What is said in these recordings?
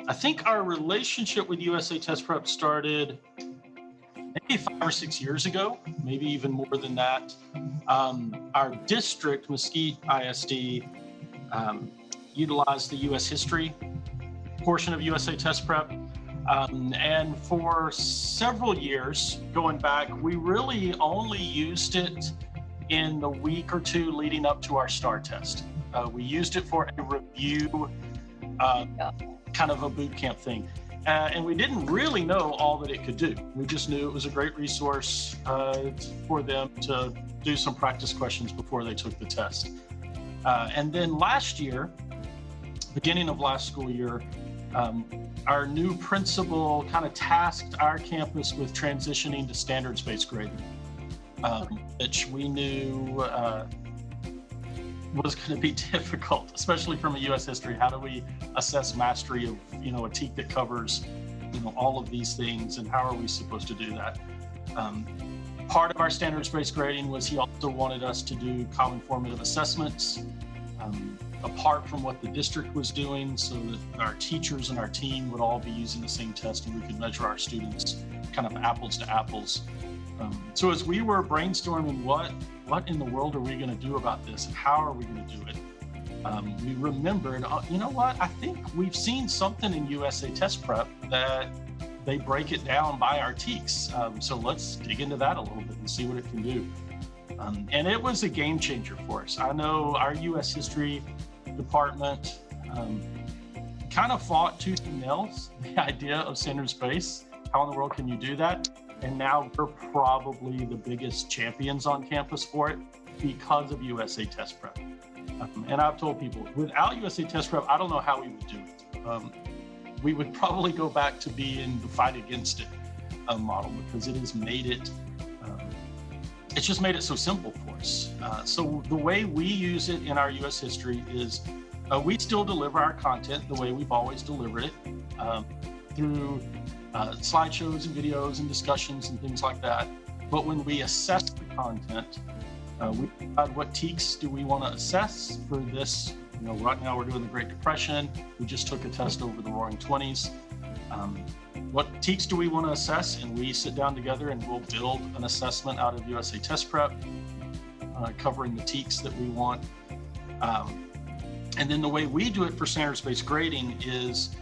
I think our relationship with USA Test Prep started maybe 5 or 6 years ago, maybe even more than that. Our district, Mesquite ISD, utilized the U.S. history portion of USA Test Prep. And for several years going back, we really only used it in the week or two leading up to our STAR test. We used it for a review, kind of a boot camp thing. And we didn't really know all that it could do. We just knew it was a great resource for them to do some practice questions before they took the test. And then last year, beginning of last school year, our new principal kind of tasked our campus with transitioning to standards-based grading, which we knew was going to be difficult, especially from a U.S. history. How do we assess mastery of, a TEK that covers, all of these things, and how are we supposed to do that? Part of our standards-based grading was he also wanted us to do common formative assessments, apart from what the district was doing, so that our teachers and our team would all be using the same test and we could measure our students kind of apples to apples. So as we were brainstorming what in the world are we going to do about this and how are we going to do it, we remembered, you know what, I think we've seen something in USA Test Prep that they break it down by our TEKs. So let's dig into that a little bit and see what it can do. And it was a game changer for us. I know our U.S. history department kind of fought tooth and nails the idea of standards-based. How in the world can you do that? And now we're probably the biggest champions on campus for it because of USA Test Prep. And I've told people, without USA Test Prep, I don't know how we would do it. We would probably go back to being the fight against it model, because it has made it, it's just made it so simple for us. So the way we use it in our U.S. history is we still deliver our content the way we've always delivered it, through slideshows and videos and discussions and things like that. But when we assess the content, we decide what TEKs do we want to assess for this. Right now we're doing the Great Depression. We just took a test over the Roaring '20s. What TEKs do we want to assess? And we sit down together and we'll build an assessment out of USA Test Prep, covering the TEKs that we want. And then the way we do it for standards-based grading is,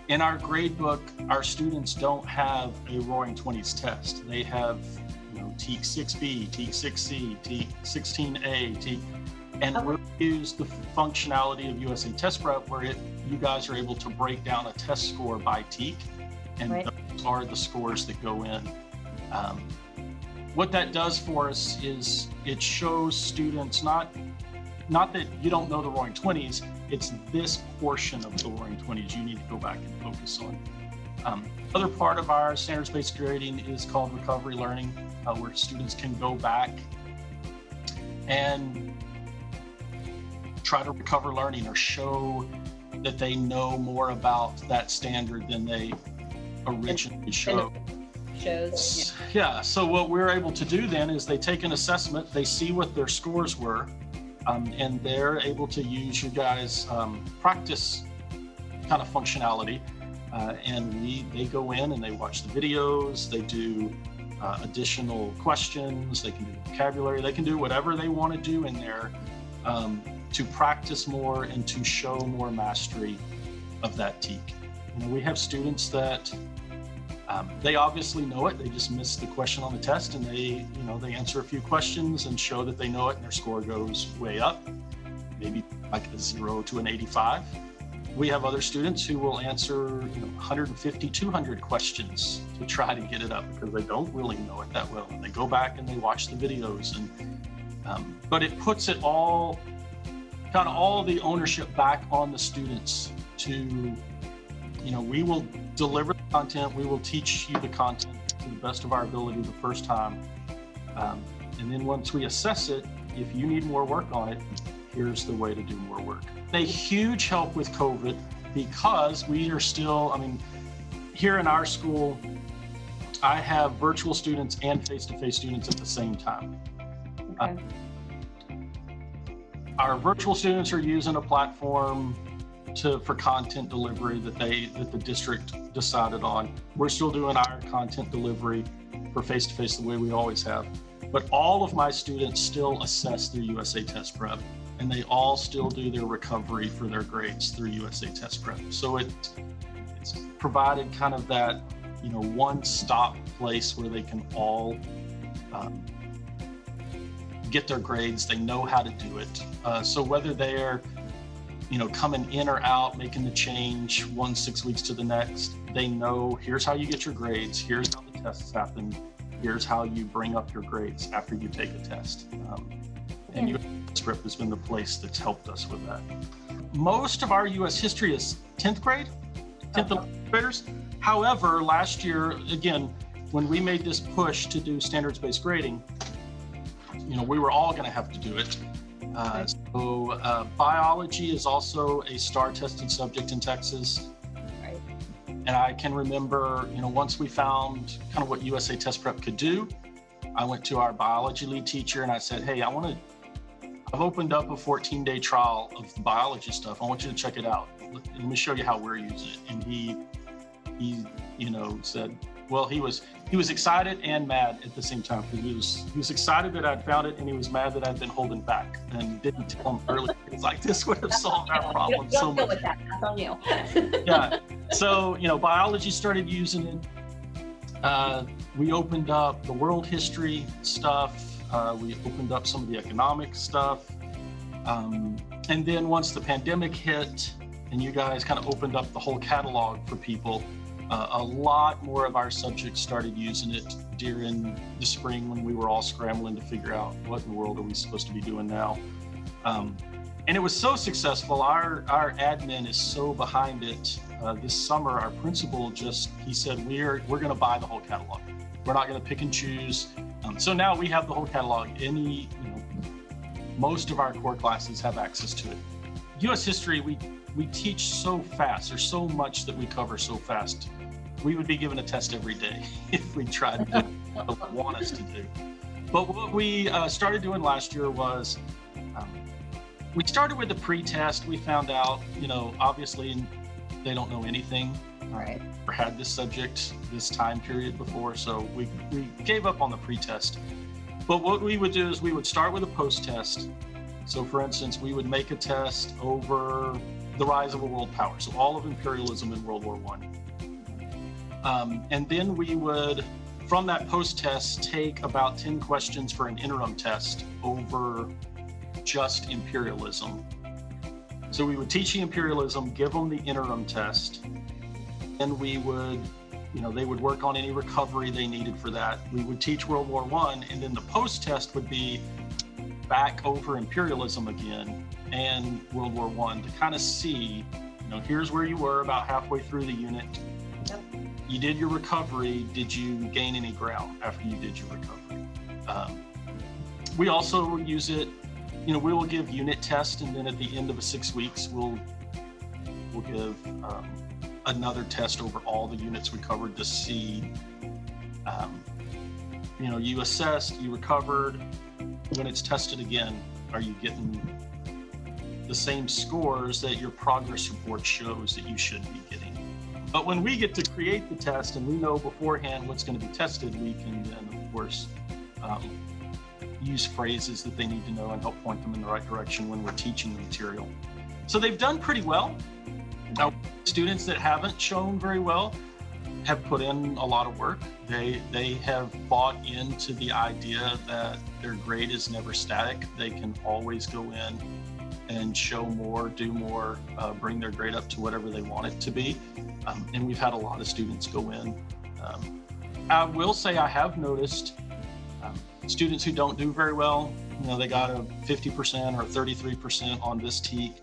in our grade book, our students don't have a Roaring '20s test. They have, TEK 6B, TEK 6C, TEK 16A, TEK, and we use the functionality of USA Test Prep where you guys are able to break down a test score by TEK, and those are the scores that go in. What that does for us is it shows students not that you don't know the Roaring '20s, it's this portion of the Roaring '20s you need to go back and focus on. Other part of our standards-based grading is called recovery learning, where students can go back and try to recover learning or show that they know more about that standard than they originally showed. Yeah, so what we're able to do then is they take an assessment, they see what their scores were, and they're able to use you guys' practice kind of functionality. And they go in and they watch the videos, they do additional questions, they can do vocabulary, they can do whatever they want to do in there to practice more and to show more mastery of that TEK. We have students that they obviously know it, they just missed the question on the test, and they answer a few questions and show that they know it, and their score goes way up, maybe like a 0 to an 85. We have other students who will answer 150, 200 questions to try to get it up because they don't really know it that well. And they go back and they watch the videos, but it puts it all the ownership back on the students to, we will deliver the content, we will teach you the content to the best of our ability the first time. And then once we assess it, if you need more work on it, here's the way to do more work. A huge help with COVID, because we are still, here in our school, I have virtual students and face-to-face students at the same time. Okay. Our virtual students are using a platform for content delivery that the district decided on. We're still doing our content delivery for face-to-face the way we always have. But all of my students still assess through USATestprep, and they all still do their recovery for their grades through USATestprep. So it's provided kind of that, one-stop place where they can all get their grades. They know how to do it. So whether they're, coming in or out, making the change 6 weeks to the next, they know here's how you get your grades, here's how the tests happen, here's how you bring up your grades after you take a test. And USATestprep has been the place that's helped us with that. Most of our US history is 10th grade, 10th graders. However, last year, again, when we made this push to do standards-based grading, we were all going to have to do it. So biology is also a STAR tested subject in Texas. Right. And I can remember, once we found kind of what USATestprep could do, I went to our biology lead teacher and I said, hey, I've opened up a 14-day trial of the biology stuff. I want you to check it out. Let me show you how we're using it. And he said, well, he was excited and mad at the same time. He was excited that I'd found it, and he was mad that I'd been holding back and didn't tell him earlier. It's like, this would have solved our problem so much. With that. That's on you. Yeah. So, biology started using it. We opened up the world history stuff. We opened up some of the economic stuff. And then once the pandemic hit and you guys kind of opened up the whole catalog for people, a lot more of our subjects started using it during the spring when we were all scrambling to figure out what in the world are we supposed to be doing now. And it was so successful. Our admin is so behind it. This summer, our principal he said, we're going to buy the whole catalog. We're not going to pick and choose. So now we have the whole catalog. Most of our core classes have access to it. U.S. history, we teach so fast. There's so much that we cover so fast. We would be given a test every day if we tried to do what they want us to do. But what we started doing last year was we started with the pre-test. We found out, obviously they don't know anything. Right. Or had this subject this time period before, so we gave up on the pre-test. But what we would do is we would start with a post-test. So for instance, we would make a test over the rise of a world power, so all of imperialism in World War I. And then we would, from that post-test, take about 10 questions for an interim test over just imperialism. So we would teach the imperialism, give them the interim test, and we would, they would work on any recovery they needed for that. We would teach World War I, and then the post-test would be back over imperialism again and World War I to kind of see, here's where you were about halfway through the unit. Yep. You did your recovery. Did you gain any ground after you did your recovery? We also use it, we will give unit tests, and then at the end of the 6 weeks, we'll give another test over all the units we covered to see, you assessed, you recovered. When it's tested again, are you getting the same scores that your progress report shows that you should be getting? But when we get to create the test and we know beforehand what's going to be tested, we can then, of course, use phrases that they need to know and help point them in the right direction when we're teaching the material. So they've done pretty well. Now, students that haven't shown very well have put in a lot of work. They have bought into the idea that their grade is never static. They can always go in and show more, do more, bring their grade up to whatever they want it to be. And we've had a lot of students go in. I will say I have noticed students who don't do very well, they got a 50% or 33% on this TEAC.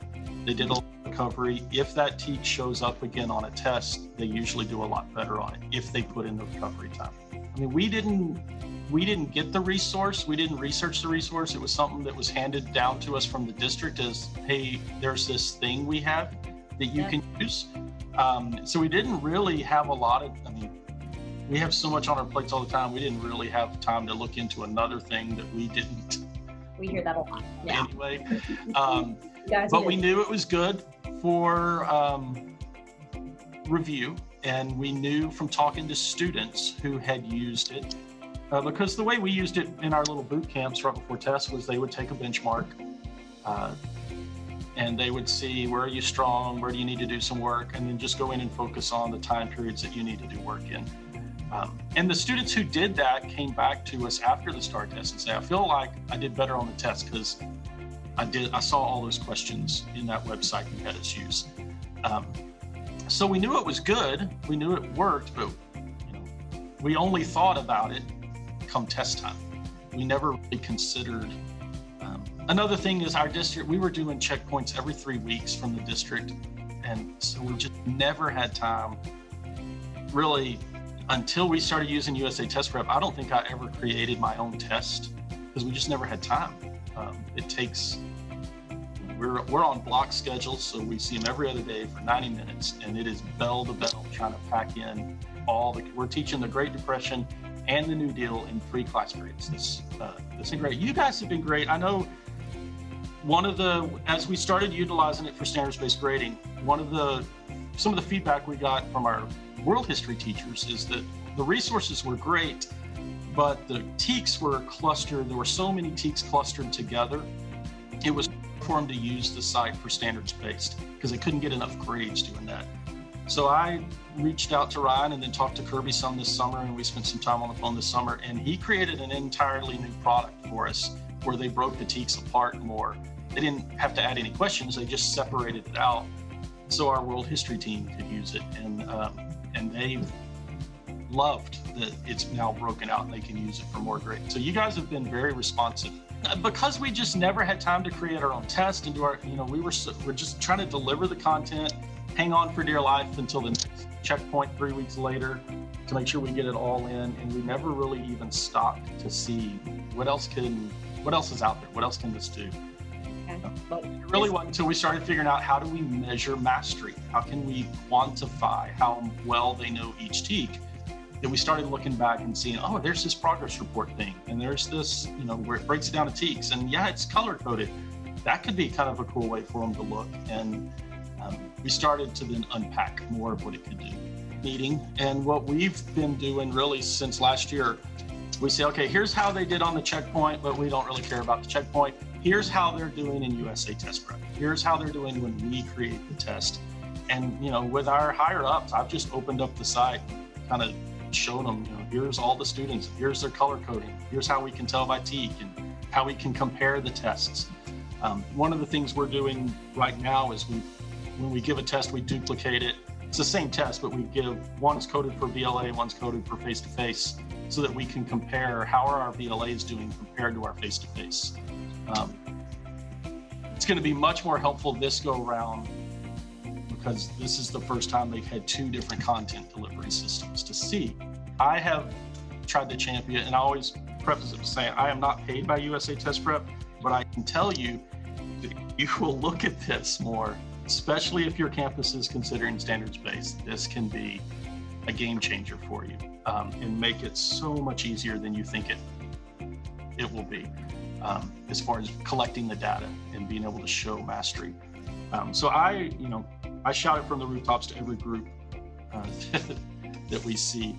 They did a lot of recovery. If that TEAC shows up again on a test, they usually do a lot better on it if they put in the recovery time. I mean, we didn't get the resource. We didn't research the resource. It was something that was handed down to us from the district as, hey, there's this thing we have that you can use. So we didn't really have a lot of, we have so much on our plates all the time. We didn't really have time to look into another thing that we didn't. We hear that a lot. Yeah. Anyway, but we knew it was good for review, and we knew from talking to students who had used it, because the way we used it in our little boot camps right before tests was they would take a benchmark and they would see where are you strong, where do you need to do some work, and then just go in and focus on the time periods that you need to do work in. And the students who did that came back to us after the STAR test and say, I feel like I did better on the test because I saw all those questions in that website you had us use. So we knew it was good, we knew it worked, but we only thought about it come test time. We never really considered. Another thing is our district, we were doing checkpoints every 3 weeks from the district. And so we just never had time really until we started using USATestprep. I don't think I ever created my own test because we just never had time. It takes, we're on block schedules, so we see them every other day for 90 minutes, and it is bell to bell trying to pack in we're teaching the Great Depression and the New Deal in 3 class periods. This is great. You guys have been great. I know as we started utilizing it for standards-based grading, some of the feedback we got from our world history teachers is that the resources were great, but the TEKs were clustered. There were so many TEKs clustered together. It was for them to use the site for standards-based because they couldn't get enough grades doing that. So I reached out to Ryan and then talked to Kirby some this summer, and we spent some time on the phone this summer, and he created an entirely new product for us where they broke the TEKs apart more. They didn't have to add any questions, they just separated it out so our world history team could use it. And they've loved that it's now broken out and they can use it for more grades. So you guys have been very responsive. Because we just never had time to create our own test and do we're just trying to deliver the content, hang on for dear life until the next checkpoint 3 weeks later to make sure we get it all in. And we never really even stopped to see what else is out there, what else can this do? But it really wasn't until we started figuring out how do we measure mastery? How can we quantify how well they know each TEK? That we started looking back and seeing, oh, there's this progress report thing, and there's this, where it breaks it down to TEKs, and yeah, it's color coded. That could be kind of a cool way for them to look. And we started to then unpack more of what it could do. Meeting, and what we've been doing really since last year, we say, okay, here's how they did on the checkpoint, but we don't really care about the checkpoint. Here's how they're doing in USATestprep. Here's how they're doing when we create the test. And with our higher ups, I've just opened up the site, kind of showed them, here's all the students, here's their color coding, here's how we can tell by TEK and how we can compare the tests. One of the things we're doing right now is when we give a test, we duplicate it. It's the same test, but we give one's coded for VLA, one's coded for face-to-face, so that we can compare how are our VLAs doing compared to our face-to-face. It's going to be much more helpful this go around because this is the first time they've had 2 different content delivery systems to see. I have tried to champion, and I always preface it with saying I am not paid by USATestprep, but I can tell you that you will look at this more, especially if your campus is considering standards-based. This can be a game changer for you and make it so much easier than you think it will be as far as collecting the data and being able to show mastery. So I shout it from the rooftops to every group that we see.